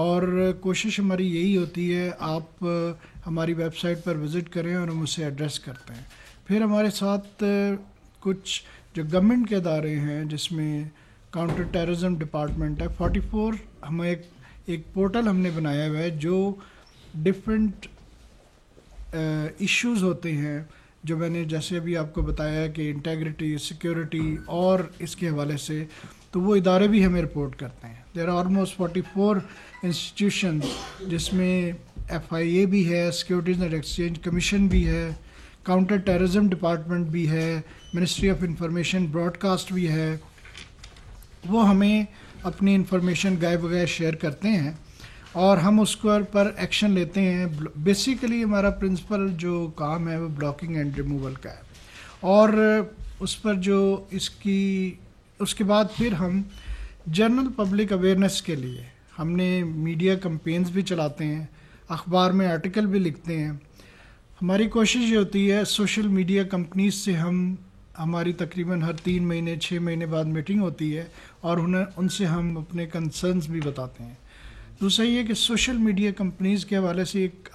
اور کوشش ہماری یہی ہوتی ہے آپ ہماری ویب سائٹ پر وزٹ کریں اور ہم اسے ایڈریس کرتے ہیں. پھر ہمارے ساتھ کچھ جو گورنمنٹ کے ادارے ہیں جس میں کاؤنٹر ٹیررزم ڈپارٹمنٹ ہے. 44 ہمیں ایک پورٹل ہم نے بنایا ہوا ہے جو ڈفرینٹ ایشوز ہوتے ہیں جو میں نے جیسے ابھی آپ کو بتایا کہ انٹیگریٹی, سیکیورٹی اور اس کے حوالے سے, تو وہ ادارے بھی ہمیں رپورٹ کرتے ہیں. دیر آر آلموسٹ 44 انسٹیٹیوشنز جس میں FIA بھی ہے, سیکیورٹیز اینڈ ایکسچینج کمیشن بھی ہے, کاؤنٹر ٹیررزم ڈپارٹمنٹ بھی ہے, ministry of information broadcast بھی ہے. وہ ہمیں اپنی انفارمیشن گائے بغیر شیئر کرتے ہیں اور ہم اس پر ایکشن لیتے ہیں. بیسیکلی ہمارا پرنسپل جو کام ہے وہ بلاکنگ اینڈ ریموول کا ہے. اور اس پر جو اس کے بعد پھر ہم جنرل پبلک اویئرنیس کے لیے ہم نے میڈیا کمپینز بھی چلاتے ہیں, اخبار میں آرٹیکل بھی لکھتے ہیں. ہماری کوشش یہ ہوتی ہے سوشل میڈیا کمپنیز سے ہماری تقریباً ہر 3 مہینے 6 مہینے بعد میٹنگ ہوتی ہے اور ان سے ہم اپنے کنسرنز بھی بتاتے ہیں. دوسرا یہ کہ سوشل میڈیا کمپنیز کے حوالے سے ایک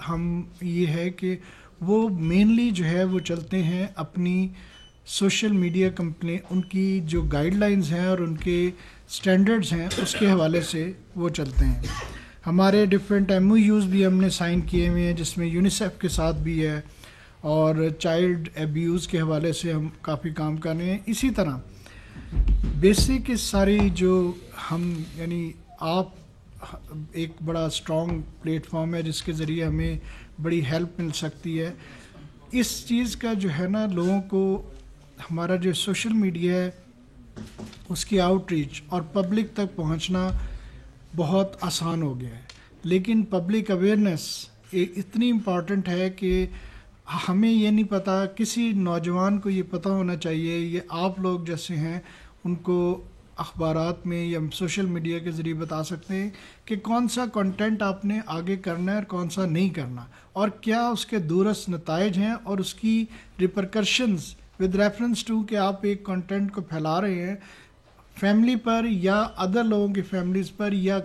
یہ ہے کہ وہ مینلی جو ہے وہ چلتے ہیں اپنی سوشل میڈیا کمپنی, ان کی جو گائیڈ لائنز ہیں اور ان کے سٹینڈرڈز ہیں اس کے حوالے سے وہ چلتے ہیں. ہمارے ڈفرینٹ MOUs بھی ہم نے سائن کیے ہوئے ہیں جس میں یونیسیف کے ساتھ بھی ہے اور چائلڈ ایبیوز کے حوالے سے ہم کافی کام کر رہے ہیں. اسی طرح بیسک ساری جو ہم یعنی آپ ایک بڑا اسٹرانگ پلیٹ فارم ہے جس کے ذریعے ہمیں بڑی ہیلپ مل سکتی ہے. اس چیز کا جو ہے نا لوگوں کو ہمارا جو سوشل میڈیا ہے اس کی آؤٹ ریچ اور پبلک تک پہنچنا بہت آسان ہو گیا ہے. لیکن پبلک اویئرنیس اتنی امپورٹنٹ ہے کہ ہمیں یہ نہیں پتہ, کسی نوجوان کو یہ پتہ ہونا چاہیے, یہ آپ لوگ جیسے ہیں ان کو اخبارات میں یا سوشل میڈیا کے ذریعے بتا سکتے ہیں کہ کون سا کنٹینٹ آپ نے آگے کرنا ہے اور کون سا نہیں کرنا, اور کیا اس کے دورس نتائج ہیں اور اس کی ریپرکشنز ود ریفرنس ٹو کہ آپ ایک کنٹینٹ کو پھیلا رہے ہیں فیملی پر یا ادر لوگوں کی فیملیز پر یا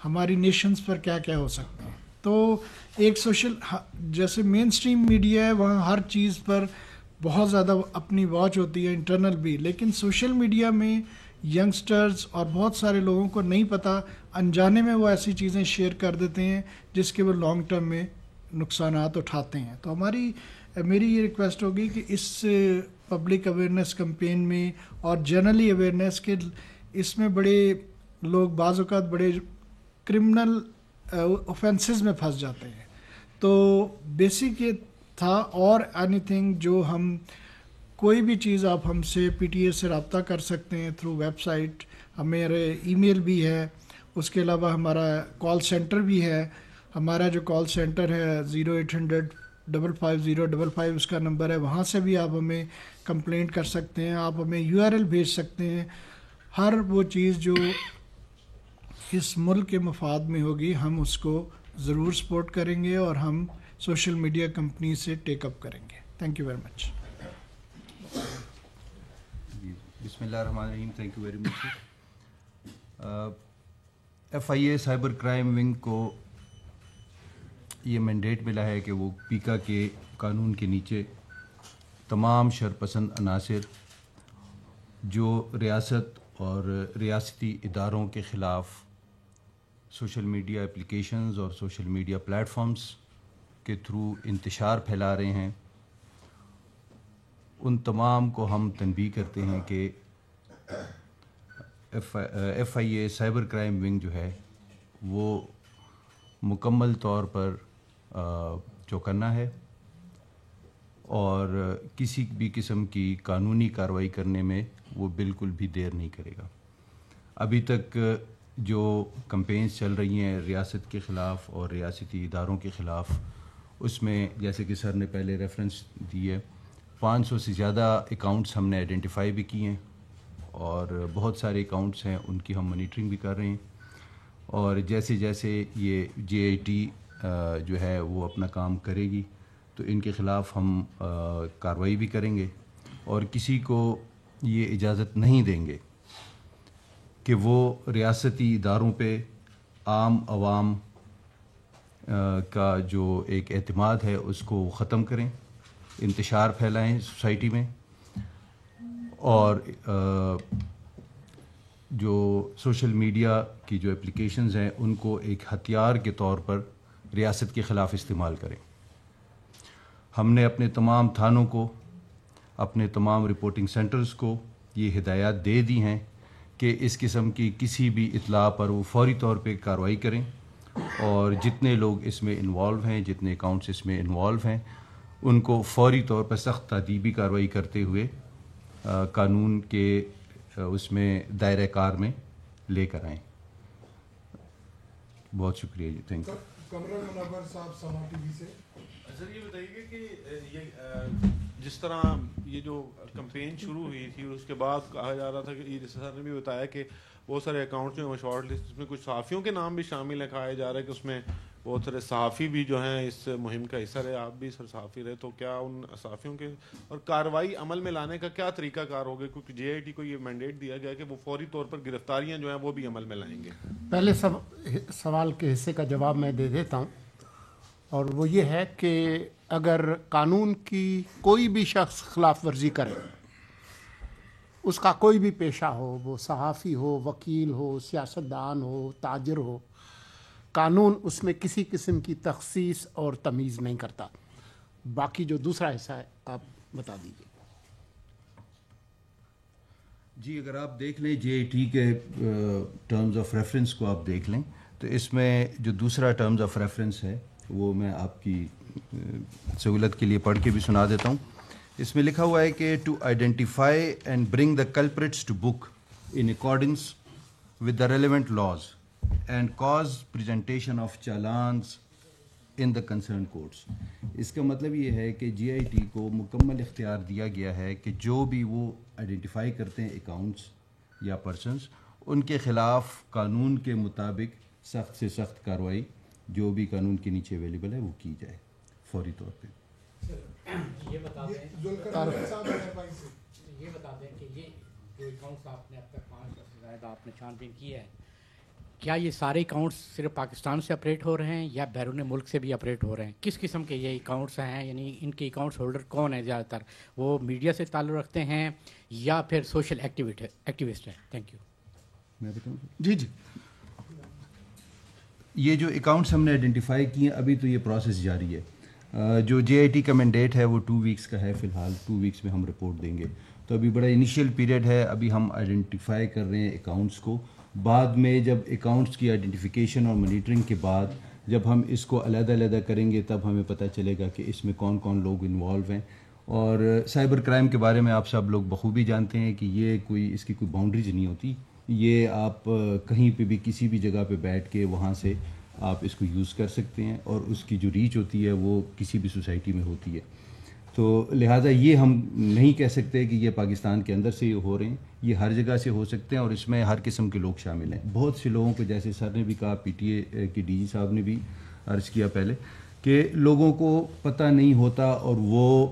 ہماری نیشنز پر کیا کیا ہو سکتے ہیں. تو ایک سوشل جیسے مین سٹریم میڈیا ہے وہاں ہر چیز پر بہت زیادہ اپنی واچ ہوتی ہے انٹرنل بھی, لیکن سوشل میڈیا میں ینگسٹرز اور بہت سارے لوگوں کو نہیں پتہ, انجانے میں وہ ایسی چیزیں شیئر کر دیتے ہیں جس کے وہ لانگ ٹرم میں نقصانات اٹھاتے ہیں. تو میری یہ ریکویسٹ ہوگی کہ اس پبلک اویئرنیس کمپین میں اور جنرلی اویئرنیس کے اس میں بڑے لوگ بعض اوقات بڑے کرمنل اوفینسز میں پھنس جاتے ہیں. تو بیسک یہ تھا, اور اینی تھنگ جو ہم کوئی بھی چیز آپ ہم سے PTA سے رابطہ کر سکتے ہیں تھرو ویب سائٹ, ہمارے ای میل بھی ہے, اس کے علاوہ ہمارا کال سینٹر بھی ہے. ہمارا جو کال سینٹر ہے 0800-550-55 اس کا نمبر ہے, وہاں سے بھی آپ ہمیں کمپلینٹ کر سکتے ہیں. آپ ہمیں URL بھیج سکتے ہیں. ہر وہ چیز جو اس ملک کے مفاد میں ہوگی ہم اس کو ضرور سپورٹ کریں گے اور ہم سوشل میڈیا کمپنی سے ٹیک اپ کریں گے. Thank you very much. بسم اللہ الرحمن الرحیم. Thank you very much. FIA cyber crime wing کو یہ مینڈیٹ ملا ہے کہ وہ پیکا کے قانون کے نیچے تمام شرپسند عناصر جو ریاست اور ریاستی اداروں کے خلاف سوشل میڈیا اپلیکیشنز اور سوشل میڈیا پلیٹ فارمز کے تھرو انتشار پھیلا رہے ہیں, ان تمام کو ہم تنبیہ کرتے ہیں کہ FIA سائبر کرائم ونگ جو ہے وہ مکمل طور پر چوکنا ہے اور کسی بھی قسم کی قانونی کارروائی کرنے میں وہ بالکل بھی دیر نہیں کرے گا. ابھی تک جو کمپینز چل رہی ہیں ریاست کے خلاف اور ریاستی اداروں کے خلاف, اس میں جیسے کہ سر نے پہلے ریفرنس دی ہے 500 سے زیادہ اکاؤنٹس ہم نے آئیڈینٹیفائی بھی کیے ہیں اور بہت سارے اکاؤنٹس ہیں ان کی ہم مانیٹرنگ بھی کر رہے ہیں. اور جیسے جیسے یہ JIT جو ہے وہ اپنا کام کرے گی تو ان کے خلاف ہم کارروائی بھی کریں گے اور کسی کو یہ اجازت نہیں دیں گے کہ وہ ریاستی اداروں پہ عام عوام کا جو ایک اعتماد ہے اس کو ختم کریں، انتشار پھیلائیں سوسائٹی میں، اور جو سوشل میڈیا کی جو اپلیکیشنز ہیں ان کو ایک ہتھیار کے طور پر ریاست کے خلاف استعمال کریں۔ ہم نے اپنے تمام تھانوں کو، اپنے تمام رپورٹنگ سینٹرز کو یہ ہدایات دے دی ہیں کہ اس قسم کی کسی بھی اطلاع پر وہ فوری طور پہ کارروائی کریں، اور جتنے لوگ اس میں انوالو ہیں، جتنے اکاؤنٹس اس میں انوالو ہیں، ان کو فوری طور پر سخت تادیبی کارروائی کرتے ہوئے قانون کے اس میں دائرہ کار میں لے کر آئیں۔ بہت شکریہ جی، تھینک یو۔ کمرہ منور صاحب سما ٹی وی سے۔ سر یہ بتائیے کہ یہ جس طرح یہ جو کمپین شروع ہوئی تھی اس کے بعد کہا جا رہا تھا کہ یہ سر نے بھی بتایا کہ بہت سارے اکاؤنٹس میں شارٹ لسٹ میں کچھ صحافیوں کے نام بھی شامل ہیں، کہا جا رہا ہے کہ اس میں بہت سارے صحافی بھی جو ہیں اس مہم کا حصہ رہے، آپ بھی سر صحافی رہے، تو کیا ان صحافیوں کے اور کارروائی عمل میں لانے کا کیا طریقہ کار ہوگا؟ کیونکہ جے آئی ٹی کو یہ مینڈیٹ دیا گیا کہ وہ فوری طور پر گرفتاریاں جو ہیں وہ بھی عمل میں لائیں گے۔ پہلے سوال کے حصے کا جواب میں دے دیتا ہوں، اور وہ یہ ہے کہ اگر قانون کی کوئی بھی شخص خلاف ورزی کرے، اس کا کوئی بھی پیشہ ہو، وہ صحافی ہو، وکیل ہو، سیاستدان ہو، تاجر ہو، قانون اس میں کسی قسم کی تخصیص اور تمیز نہیں کرتا۔ باقی جو دوسرا حصہ ہے آپ بتا دیجیے۔ جی، اگر آپ دیکھ لیں جے آئی ٹی کے ٹرمز آف ریفرنس کو آپ دیکھ لیں تو اس میں جو دوسرا ٹرمز آف ریفرنس ہے وہ میں آپ کی سہولت کے لیے پڑھ کے بھی سنا دیتا ہوں۔ اس میں لکھا ہوا ہے کہ to identify and bring the culprits to book in accordance with the relevant laws and cause presentation of challans in the concern courts. اس کا مطلب یہ ہے کہ جے آئی ٹی کو مکمل اختیار دیا گیا ہے کہ جو بھی وہ آئیڈینٹیفائی کرتے ہیں اکاؤنٹس یا پرسنس، ان کے خلاف قانون کے مطابق سخت سے سخت کارروائی جو بھی قانون کے نیچے اویلیبل ہے وہ کی جائے فوری طور پہ۔ یہ بتا دیں کہ یہ جو اکاؤنٹس آپ نے اب تک 5 سے زیادہ آپ نے چھان بین کی ہے، کیا یہ سارے اکاؤنٹس صرف پاکستان سے آپریٹ ہو رہے ہیں یا بیرون ملک سے بھی آپریٹ ہو رہے ہیں؟ کس قسم کے یہ اکاؤنٹس ہیں؟ یعنی ان کے اکاؤنٹس ہولڈر کون ہیں زیادہ تر؟ وہ میڈیا سے تعلق رکھتے ہیں یا پھر سوشل ایکٹیوسٹ ہیں؟ Thank you. میں بتاؤں جی جی، یہ جو اکاؤنٹس ہم نے آئیڈینٹیفائی کیے ابھی تو یہ پروسیس جاری ہے۔ جو جے آئی ٹی کا مینڈیٹ ہے وہ 2 ویکس کا ہے، فی الحال 2 ویکس میں ہم رپورٹ دیں گے، تو ابھی بڑا انیشیل پیریڈ ہے، ابھی ہم آئیڈینٹیفائی کر رہے ہیں اکاؤنٹس کو۔ بعد میں جب اکاؤنٹس کی آئیڈینٹیفیکیشن اور مانیٹرنگ کے بعد جب ہم اس کو علیحدہ علیحدہ کریں گے تب ہمیں پتہ چلے گا کہ اس میں کون کون لوگ انوالو ہیں۔ اور سائبر کرائم کے بارے میں آپ سب لوگ بخوبی جانتے ہیں کہ یہ کوئی اس کی کوئی باؤنڈریز نہیں ہوتی، یہ آپ کہیں پہ بھی کسی بھی جگہ پہ بیٹھ کے وہاں سے آپ اس کو یوز کر سکتے ہیں، اور اس کی جو ریچ ہوتی ہے وہ کسی بھی سوسائٹی میں ہوتی ہے۔ تو لہٰذا یہ ہم نہیں کہہ سکتے کہ یہ پاکستان کے اندر سے یہ ہو رہے ہیں، یہ ہر جگہ سے ہو سکتے ہیں، اور اس میں ہر قسم کے لوگ شامل ہیں۔ بہت سے لوگوں کو، جیسے سر نے بھی کہا، پی ٹی اے کے ڈی جی صاحب نے بھی عرض کیا پہلے، کہ لوگوں کو پتہ نہیں ہوتا اور وہ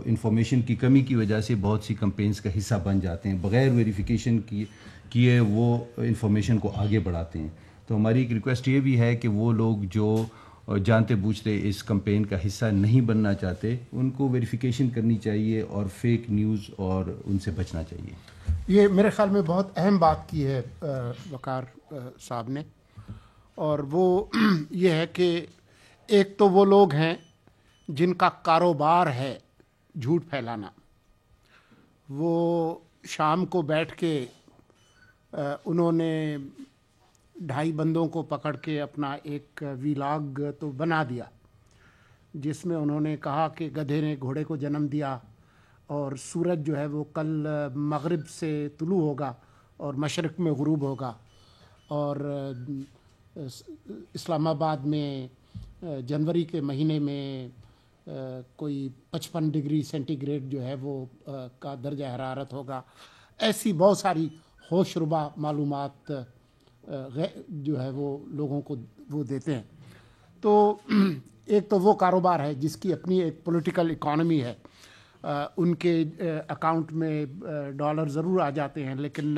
انفارمیشن کی کمی کی وجہ سے بہت سی کمپینز کا حصہ بن جاتے ہیں، بغیر ویریفیکیشن کیے وہ انفارمیشن کو آگے بڑھاتے ہیں۔ تو ہماری ایک ریکویسٹ یہ بھی ہے کہ وہ لوگ جو جانتے بوجھتے اس کمپین کا حصہ نہیں بننا چاہتے، ان کو ویریفیکیشن کرنی چاہیے اور فیک نیوز اور ان سے بچنا چاہیے۔ یہ میرے خیال میں بہت اہم بات کی ہے وقار صاحب نے، اور وہ یہ ہے کہ ایک تو وہ لوگ ہیں جن کا کاروبار ہے جھوٹ پھیلانا، وہ شام کو بیٹھ کے انہوں نے 2.5 بندوں کو پکڑ کے اپنا ایک ویلاگ تو بنا دیا، جس میں انہوں نے کہا کہ گدھے نے گھوڑے کو جنم دیا، اور سورج جو ہے وہ کل مغرب سے طلوع ہوگا اور مشرق میں غروب ہوگا، اور اسلام آباد میں جنوری کے مہینے میں کوئی 55 ڈگری سینٹی گریڈ جو ہے وہ کا درجہ حرارت ہوگا۔ ایسی بہت ساری ہوش ربا معلومات جو ہے وہ لوگوں کو وہ دیتے ہیں۔ تو ایک تو وہ کاروبار ہے جس کی اپنی ایک پولیٹیکل اکانومی ہے، ان کے اکاؤنٹ میں ڈالر ضرور آ جاتے ہیں، لیکن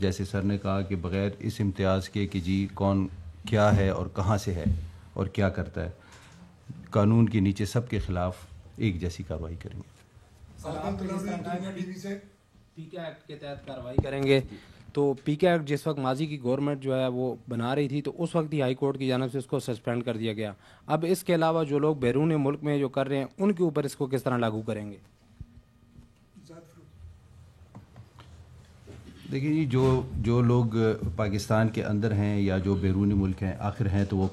جیسے سر نے کہا کہ بغیر اس امتیاز کے کہ جی کون کیا ہے اور کہاں سے ہے اور کیا کرتا ہے، قانون کے نیچے سب کے خلاف ایک جیسی کارروائی کریں گے۔ پی کے ایکٹ کے تحت کارروائی کریں گے، تو پی کے ایکٹ جس وقت ماضی کی گورنمنٹ جو ہے وہ بنا رہی تھی تو اس وقت ہی ہائی کورٹ کی جانب سے اس کو سسپینڈ کر دیا گیا، اب اس کے علاوہ جو لوگ بیرون ملک میں جو کر رہے ہیں ان کے اوپر اس کو کس طرح لاگو کریں گے؟ دیکھیں جی، جو لوگ پاکستان کے اندر ہیں یا جو بیرونی ملک ہیں، آخر ہیں تو وہ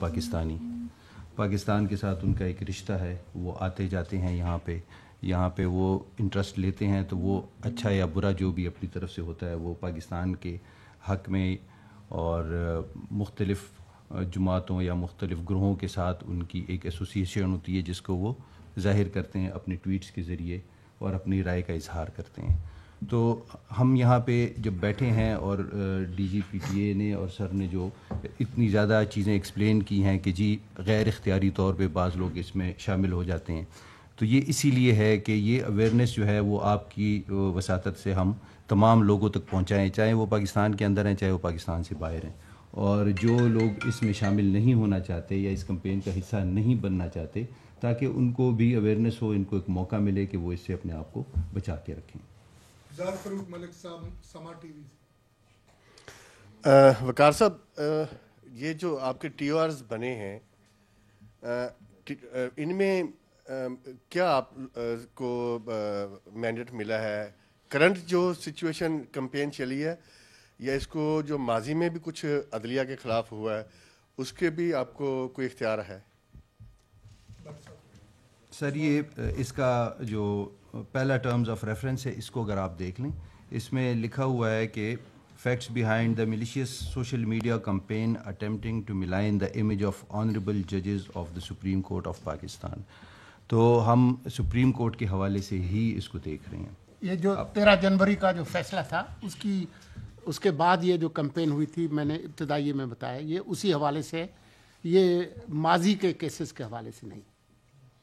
پاکستان کے ساتھ ان کا ایک رشتہ ہے، وہ آتے جاتے ہیں یہاں پہ وہ انٹرسٹ لیتے ہیں، تو وہ اچھا یا برا جو بھی اپنی طرف سے ہوتا ہے وہ پاکستان کے حق میں اور مختلف جماعتوں یا مختلف گروہوں کے ساتھ ان کی ایک ایسوسیشن ہوتی ہے جس کو وہ ظاہر کرتے ہیں اپنے ٹویٹس کے ذریعے اور اپنی رائے کا اظہار کرتے ہیں۔ تو ہم یہاں پہ جب بیٹھے ہیں اور D G P T A نے اور سر نے جو اتنی زیادہ چیزیں ایکسپلین کی ہیں کہ جی غیر اختیاری طور پہ بعض لوگ اس میں شامل ہو جاتے ہیں، تو یہ اسی لیے ہے کہ یہ اویئرنیس جو ہے وہ آپ کی وساطت سے ہم تمام لوگوں تک پہنچائیں، چاہے وہ پاکستان کے اندر ہیں چاہے وہ پاکستان سے باہر ہیں، اور جو لوگ اس میں شامل نہیں ہونا چاہتے یا اس کمپین کا حصہ نہیں بننا چاہتے، تاکہ ان کو بھی اویئرنیس ہو، ان کو ایک موقع ملے کہ وہ اس سے اپنے آپ کو بچا کے رکھیں۔ فاروق ملک صاحب، سما ٹی وی۔ وقار صاحب، یہ جو آپ کے ٹی او آرز بنے ہیں ان میں کیا آپ کو مینڈیٹ ملا ہے؟ کرنٹ جو سچویشن کمپین چلی ہے یا اس کو جو ماضی میں بھی کچھ عدلیہ کے خلاف ہوا ہے اس کے بھی آپ کو کوئی اختیار ہے؟ سر یہ اس کا جو پہلا ٹرمز آف ریفرنس ہے، اس کو اگر آپ دیکھ لیں، اس میں لکھا ہوا ہے کہ facts behind the malicious social media campaign attempting to malign the image of honourable ججز of the Supreme Court of Pakistan. تو ہم سپریم کورٹ کے حوالے سے ہی اس کو دیکھ رہے ہیں۔ یہ جو 13 جنوری کا جو فیصلہ تھا اس کے بعد یہ جو کمپین ہوئی تھی، میں نے ابتدائی میں بتایا، یہ اسی حوالے سے، یہ ماضی کے کیسز کے حوالے سے نہیں۔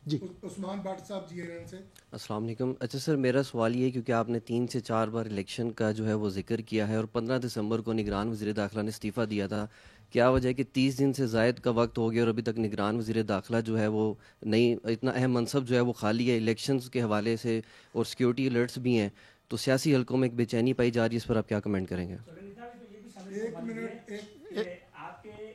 جی عثمان بٹ صاحب جی این این سے۔ السلام علیکم۔ اچھا سر، میرا سوال یہ ہے کیونکہ آپ نے 3 سے 4 بار الیکشن کا جو ہے وہ ذکر کیا ہے اور 15 دسمبر کو نگران وزیر داخلہ نے استعفیٰ دیا تھا، کیا وجہ ہے کہ 30 دن سے زائد کا وقت ہو گیا اور ابھی تک نگران وزیر داخلہ جو ہے وہ نہیں، اتنا اہم منصب جو ہے وہ خالی ہے الیکشنز کے حوالے سے اور سیکیورٹی الرٹس بھی ہیں، تو سیاسی حلقوں میں ایک بے چینی پائی جا رہی ہے، اس پر آپ کیا کمنٹ کریں گے؟ ایک منٹ، آپ نے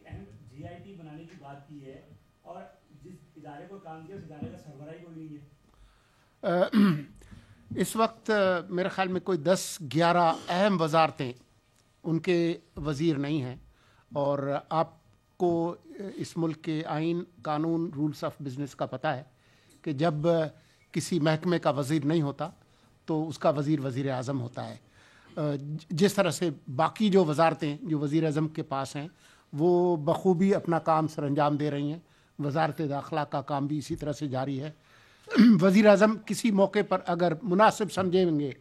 اہم جی آئی ٹی بنانے کی بات کی ہے اور جس ادارے کو کام کیا اس ادارے کا سربراہ ہی کوئی نہیں ہے۔ اس وقت میرے خیال میں کوئی 10-11 اہم وزارتیں ان کے وزیر نہیں ہیں، اور آپ کو اس ملک کے آئین، قانون، رولز آف بزنس کا پتہ ہے کہ جب کسی محکمے کا وزیر نہیں ہوتا تو اس کا وزیر اعظم ہوتا ہے۔ جس طرح سے باقی جو وزارتیں جو وزیر اعظم کے پاس ہیں وہ بخوبی اپنا کام سر انجام دے رہی ہیں، وزارت داخلہ کا کام بھی اسی طرح سے جاری ہے۔ وزیر اعظم کسی موقع پر اگر مناسب سمجھیں گے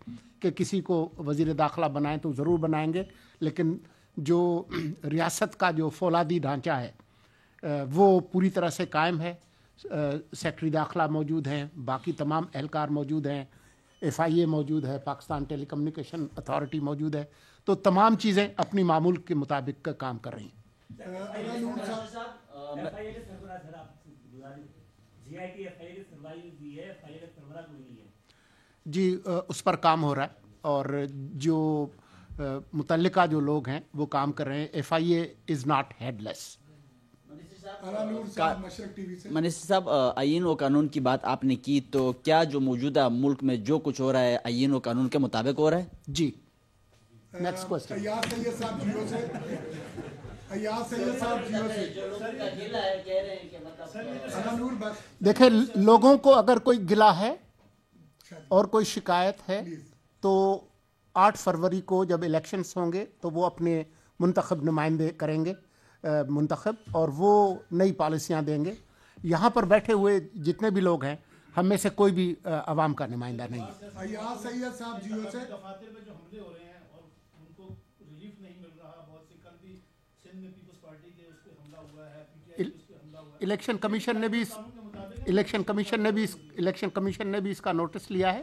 کہ کسی کو وزیر داخلہ بنائیں تو ضرور بنائیں گے، لیکن جو ریاست کا جو فولادی ڈھانچہ ہے وہ پوری طرح سے قائم ہے۔ سیکرٹری داخلہ موجود ہیں، باقی تمام اہلکار موجود ہیں، ایف آئی اے موجود ہے، پاکستان ٹیلی کمیونیکیشن اتھارٹی موجود ہے، تو تمام چیزیں اپنی معمول کے مطابق کام کر رہی ہیں۔ جی اس پر کام ہو رہا ہے اور جو متعلقہ جو لوگ ہیں وہ کام کر رہے ہیں۔ F I A is not headless. Minister صاحب، آئین و قانون کی بات آپ نے کی، تو کیا جو موجودہ ملک میں جو کچھ ہو رہا ہے آئین و قانون کے مطابق ہو رہا ہے؟ جی۔ Next question. دیکھیں، لوگوں کو اگر کوئی گلہ ہے اور کوئی شکایت ہے تو 8 فروری کو جب الیکشنز ہوں گے تو وہ اپنے منتخب نمائندے کریں گے منتخب، اور وہ نئی پالیسیاں دیں گے۔ یہاں پر بیٹھے ہوئے جتنے بھی لوگ ہیں ہم میں سے کوئی بھی عوام کا نمائندہ نہیں ہے۔ ایاز سید صاحب جیو سے۔ دفاتر میں جو حملے ہو رہے ہیں اور ان کو ریلیف نہیں مل رہا، بہت سے کل بھی سندھ میں پیپلز پارٹی کے اس پہ حملہ ہوا ہے، پی ٹی آئی اس پہ حملہ ہوا ہے۔ الیکشن کمیشن نے بھی اس کا نوٹس لیا ہے۔